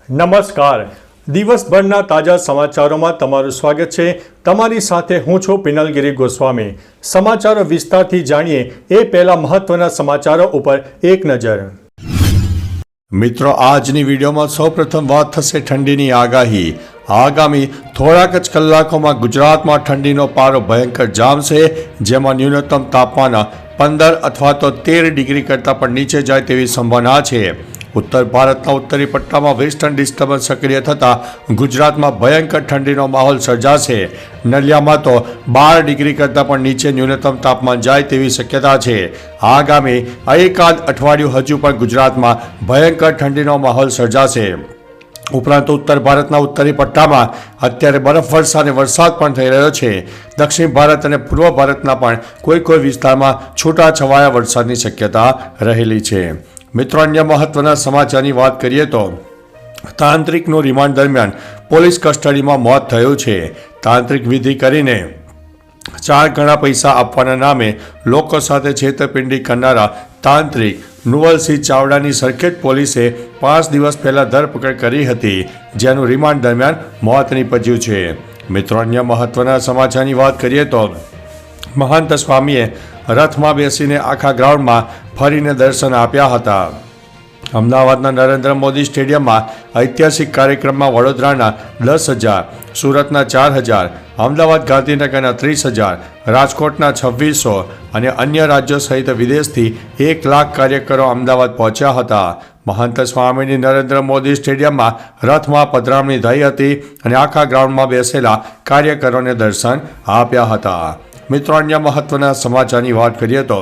નમસ્કાર. દિવસભરના તાજા સમાચારોમાં તમારું સ્વાગત છે. તમારી સાથે હું છું પિનલગીરી ગોસ્વામી. સમાચારો વિસ્તારથી જાણીએ એ પહેલા મહત્વના સમાચારો ઉપર એક નજર. મિત્રો, આજની વિડીયોમાં સૌપ્રથમ વાત થશે ઠંડીની આગાહી. આગામી થોડાક જ કલાકોમાં ગુજરાતમાં ઠંડીનો પારો ભયંકર જામશે, જેમાં ન્યૂનતમ તાપમાન 15 અથવા તો 13 ડિગ્રી કરતાં પણ નીચે જાય તેવી સંભાવના છે. ઉત્તર ભારતના ઉત્તરી પટ્ટામાં વેસ્ટર્ન ડિસ્ટર્બન્સ સક્રિય થતાં ગુજરાતમાં ભયંકર ઠંડીનો માહોલ સર્જાશે. નલિયામાં તો 12 ડિગ્રી કરતાં પણ નીચે ન્યૂનતમ તાપમાન જાય તેવી શક્યતા છે. આગામી એકાદ અઠવાડિયું હજુ પણ ગુજરાતમાં ભયંકર ઠંડીનો માહોલ સર્જાશે. ઉપરાંત ઉત્તર ભારતના ઉત્તરી પટ્ટામાં અત્યારે બરફવર્ષા અને વરસાદ પણ થઈ રહ્યો છે. દક્ષિણ ભારત અને પૂર્વ ભારતના પણ કોઈ વિસ્તારમાં છૂટાછવાયા વરસાદની શક્યતા રહેલી છે. મિત્રો, અન્ય મહત્વના સમાચારની વાત કરીએ તો તાંત્રિકનું રિમાન્ડ દરમિયાન પોલીસ કસ્ટડીમાં મોત થયું છે. તાંત્રિક વિધિ કરીને 4 ગણા પૈસા આપવાના નામે લોકો સાથે છેતરપિંડી કરનારા તાંત્રિક નુવલસિંહ ચાવડાની સરખેજ પોલીસે 5 દિવસ પહેલા ધરપકડ કરી હતી, જેનું રિમાન્ડ દરમિયાન મોત નીપજ્યું છે. મિત્રો, અન્ય મહત્વના સમાચારની વાત કરીએ તો મહંત સ્વામીએ રથમાં બેસીને આખા ગ્રાઉન્ડમાં ફરીને દર્શન આપ્યા હતા. અમદાવાદના નરેન્દ્ર મોદી સ્ટેડિયમમાં ઐતિહાસિક કાર્યક્રમમાં વડોદરાના 10,000, સુરતના 4,000, અમદાવાદ ગાંધીનગરના 30,000, રાજકોટના 2,600 અને અન્ય રાજ્યો સહિત વિદેશથી 1 લાખ કાર્યકરો અમદાવાદ પહોંચ્યા હતા. મહંત સ્વામીની નરેન્દ્ર મોદી સ્ટેડિયમમાં રથમાં પધરામણી થઈ હતી અને આખા ગ્રાઉન્ડમાં બેસેલા કાર્યકરોને દર્શન આપ્યા હતા. મિત્રો, અન્ય મહત્વના સમાચારની વાત કરીએ તો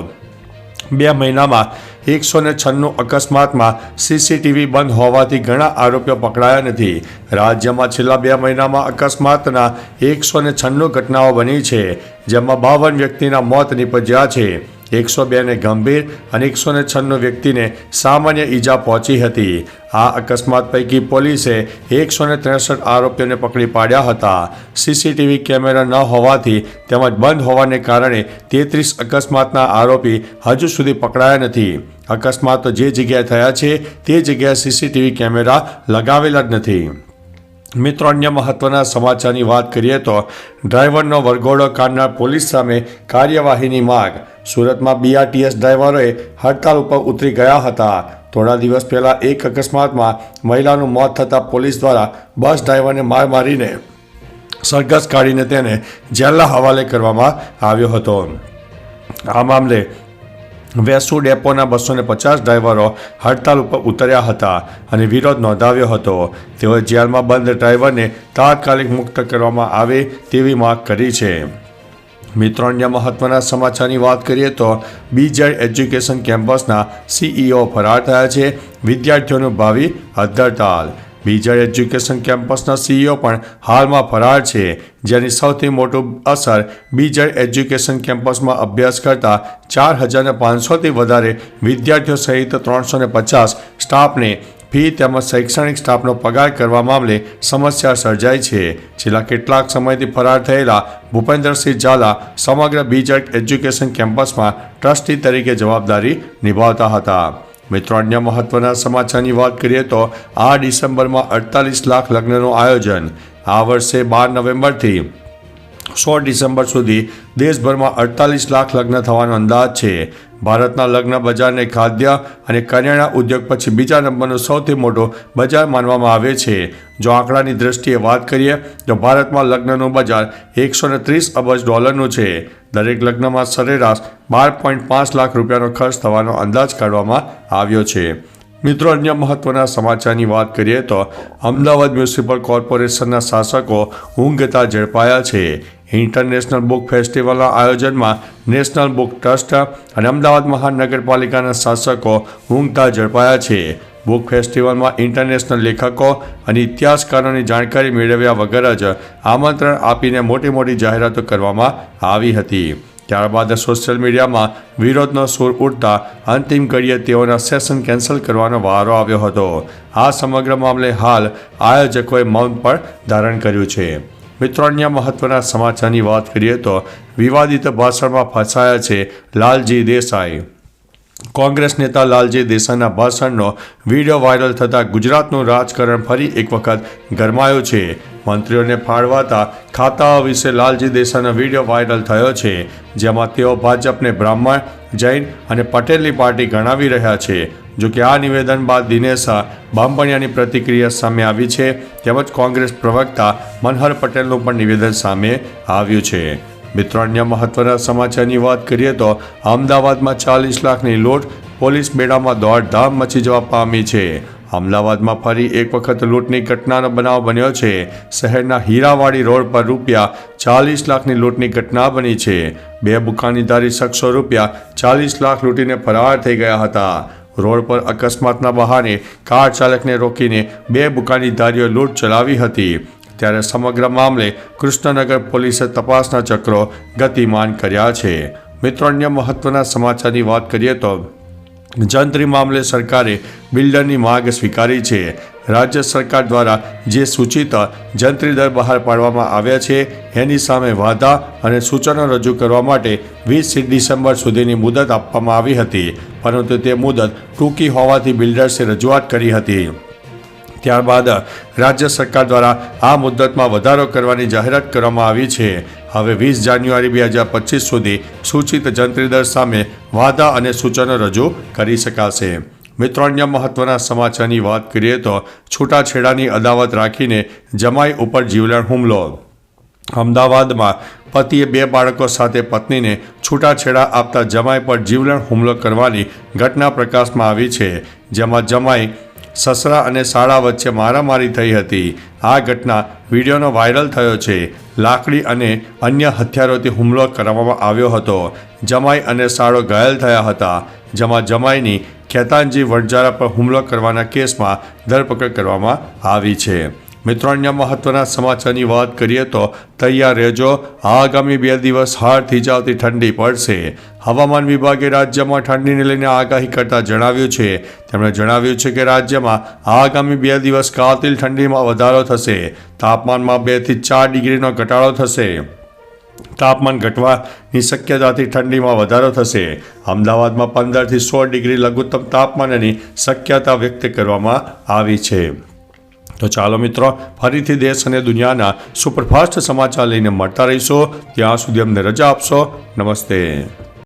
2 મહિનામાં 196 અકસ્માતમાં સીસીટીવી બંધ હોવાથી ઘણા આરોપીઓ પકડાયા નથી. રાજ્યમાં છેલ્લા 2 મહિનામાં અકસ્માતના 196 ઘટનાઓ બની છે, જેમાં 52 વ્યક્તિના મોત નીપજ્યા છે. 102ને ગંભીર અને 196 વ્યક્તિને સામાન્ય ઈજા પહોંચી હતી. આ અકસ્માત પૈકી પોલીસે 163 આરોપીઓને પકડી પાડ્યા હતા. સીસીટીવી કેમેરા ન હોવાથી તેમજ બંધ હોવાને કારણે 33 અકસ્માતના આરોપી હજુ સુધી પકડાયા નથી. અકસ્માતો જે જગ્યાએ થયા છે તે જગ્યાએ સીસીટીવી કેમેરા લગાવેલા જ નથી. મિત્રો, અન્ય મહત્વના સમાચારની વાત કરીએ તો ડ્રાઈવરનો વરઘોડો કાઢનાર પોલીસ સામે કાર્યવાહીની માંગ. સુરતમાં બીઆરટીએસ ડ્રાઈવરોએ હડતાલ ઉપર ઉતરી ગયા હતા. થોડા દિવસ પહેલા એક અકસ્માતમાં મહિલાનું મોત થતાં પોલીસ દ્વારા બસ ડ્રાઈવરને માર મારીને સરઘસ કાઢીને તેને જેલના હવાલે કરવામાં આવ્યો હતો. આ મામલે વેસુ ડેપોના 250 ડ્રાઈવરો હડતાલ ઉપર ઉતર્યા હતા અને વિરોધ નોંધાવ્યો હતો. તેઓએ જેલમાં બંધ ડ્રાઈવરને તાત્કાલિક મુક્ત કરવામાં આવે તેવી માંગ કરી છે. મિત્રો, અન્ય મહત્વના સમાચારની વાત કરીએ તો બીજેડ એજ્યુકેશન કેમ્પસના સીઈઓ ફરાર થયા છે. વિદ્યાર્થીઓનું ભાવિ અધ્ધરતાલ. બીજેડ એજ્યુકેશન કેમ્પસના સીઈઓ પણ હાલમાં ફરાર છે, જેની સૌથી મોટી અસર બીજેડ એજ્યુકેશન કેમ્પસમાં અભ્યાસ કરતા 4,500થી વધારે વિદ્યાર્થીઓ સહિત 350 સ્ટાફને ફી તેમજ શૈક્ષણિક સ્ટાફનો પગાર કરવા મામલે સમસ્યા સર્જાઈ છે. છેલ્લા કેટલાક સમયથી ફરાર થયેલા ભૂપેન્દ્રસિંહ ઝાલા સમગ્ર બીજેડ એજ્યુકેશન કેમ્પસમાં ટ્રસ્ટી તરીકે જવાબદારી નિભાવતા હતા. મિત્રો, અન્ય મહત્વના સમાચારની વાત કરીએ તો આ ડિસેમ્બરમાં 48 લાખ લગ્નનું આયોજન. આ વર્ષે 12 નવેમ્બરથી 16 ડિસેમ્બર સુધી દેશભરમાં 48 લાખ લગ્ન થવાનો અંદાજ છે. ભારતના લગ્ન બજારને ખાદ્ય અને કરિયાણા ઉદ્યોગ પછી બીજા નંબરનું સૌથી મોટું બજાર માનવામાં આવે છે. જો આંકડાની દ્રષ્ટિએ વાત કરીએ તો ભારતમાં લગ્નનું બજાર $130 અબજ છે. દરેક લગ્નમાં સરેરાશ 12.5 લાખ રૂપિયાનો ખર્ચ થવાનો અંદાજ કાઢવામાં આવ્યો છે. મિત્રો, અન્ય મહત્વના સમાચારની વાત કરીએ તો અમદાવાદ મ્યુનિસિપલ કોર્પોરેશનના શાસકો ઊંઘતા ઝડપાયા છે. ઇન્ટરનેશનલ બુક ફેસ્ટિવલના આયોજનમાં નેશનલ બુક ટ્રસ્ટ અને અમદાવાદ મહાનગરપાલિકાના શાસકો ઊંઘતા ઝડપાયા છે. બુક ફેસ્ટિવલમાં ઇન્ટરનેશનલ લેખકો અને ઇતિહાસકારોની જાણકારી મેળવ્યા વગર જ આમંત્રણ આપીને મોટી જાહેરાતો કરવામાં આવી હતી. ત્યારબાદ સોશિયલ મીડિયામાં વિરોધનો સૂર ઉઠતા અંતિમ ઘડીએ તેઓના સેશન કેન્સલ કરવાનો વારો આવ્યો હતો. આ સમગ્ર મામલે હાલ આયોજકોએ મૌન પણ ધારણ કર્યું છે. મિત્રો, અન્ય મહત્વના સમાચારની વાત કરીએ તો વિવાદિત ભાષણમાં ફસાયા છે લાલજી દેસાઈ. કોંગ્રેસ નેતા લાલજી દેસાઈના ભાષણનો વિડીયો વાયરલ થતાં ગુજરાતનું રાજકારણ ફરી એક વખત ગરમાયું છે. મંત્રીઓને ફાળવાતા ખાતાઓ વિશે લાલજી દેસાઈનો વિડીયો વાયરલ થયો છે, જેમાં તેઓ ભાજપને બ્રાહ્મણ, જૈન અને પટેલની પાર્ટી ગણાવી રહ્યા છે. જો કે આ નિવેદન બાદ દિનેશ બાંભણિયાની પ્રતિક્રિયા સામે આવી છે, તેમજ કોંગ્રેસ પ્રવક્તા મનહર પટેલનું પણ નિવેદન સામે આવ્યું છે. મિત્રો, અન્ય મહત્વના સમાચારની વાત કરીએ તો અમદાવાદમાં 40 લાખની લૂંટ, પોલીસ બેડામાં દોડધામ મચી જવા પામી છે. અમદાવાદમાં ફરી એક વખત લૂંટની ઘટનાનો બનાવ બન્યો છે. શહેરના હીરાવાડી રોડ પર ₹40 લાખની લૂંટની ઘટના બની છે. 2 બુકાનીધારી શખ્સો ₹40 લાખ લૂંટીને ફરાર થઈ ગયા હતા. રોડ પર અકસ્માતના બહાને કાર ચાલકને રોકીને 2 બુકાનીધારીઓ લૂંટ ચલાવી હતી. ત્યારે સમગ્ર મામલે કૃષ્ણનગર પોલીસે તપાસના ચક્રો ગતિમાન કર્યા છે. મિત્રો, અન્ય મહત્વના સમાચારની વાત કરીએ તો જંત્રી મામલે સરકારે બિલ્ડરની માંગ સ્વીકારી છે. રાજ્ય સરકાર દ્વારા જે સૂચિત જંત્રી દર બહાર પાડવામાં આવ્યા છે, એની સામે વાંધા અને સૂચનો રજૂ કરવા માટે 20 ડિસેમ્બર સુધીની મુદત આપવામાં આવી હતી, પરંતુ તે મુદત ટૂંકી હોવાથી બિલ્ડર્સે રજૂઆત કરી હતી. ત્યારબાદ રાજ્ય સરકાર દ્વારા આ મુદ્દતમાં વધારો કરવાની જાહેરાત કરવામાં આવી છે. હવે 20 જાન્યુઆરી 2025 સુધી સૂચિત જંત્રી દર સામે વાંધા અને સૂચનો રજૂ કરી શકાશે. મિત્રો, અન્ય મહત્વના સમાચારની વાત કરીએ તો છૂટાછેડાની અદાવત રાખીને જમાઈ ઉપર જીવલેણ હુમલો. અમદાવાદમાં પતિએ 2 બાળકો સાથે પત્નીને છૂટાછેડા આપતા જમાઈ પર જીવલેણ હુમલો કરવાની ઘટના પ્રકાશમાં આવી છે, જેમાં જમાઈ, સસરા અને સાળા વચ્ચે મારામારી થઈ હતી. આ ઘટના વિડીયોનો વાયરલ થયો છે. લાકડી અને અન્ય હથિયારોથી હુમલો કરવામાં આવ્યો હતો. જમાઈ અને સાળો ઘાયલ થયા હતા, જેમાં જમાઈની ખેતાનજી વણજારા પર હુમલો કરવાના કેસમાં ધરપકડ કરવામાં આવી છે. મિત્રો, અન્ય મહત્વના સમાચારની વાત કરીએ તો તૈયાર રહેજો, આગામી 2 દિવસ હાડ થીજાવતી ઠંડી પડશે. હવામાન વિભાગે રાજ્યમાં ઠંડીને લઈને આગાહી કરતા જણાવ્યું છે. તેમણે જણાવ્યું છે કે રાજ્યમાં આગામી 2 દિવસ કાતિલ ઠંડીમાં વધારો થશે. તાપમાનમાં 2 થી 4 ડિગ્રીનો ઘટાડો થશે. તાપમાન ઘટવાની શક્યતાથી ઠંડીમાં વધારો થશે. અમદાવાદમાં 15 થી 16 ડિગ્રી લઘુત્તમ તાપમાનની શક્યતા વ્યક્ત કરવામાં આવી છે. તો ચાલો મિત્રો, ફરીથી દેશ અને દુનિયાના સુપરફાસ્ટ સમાચાર લઈને મળતા રહીશું. ત્યાં સુધી અમને રજા આપશો. નમસ્તે.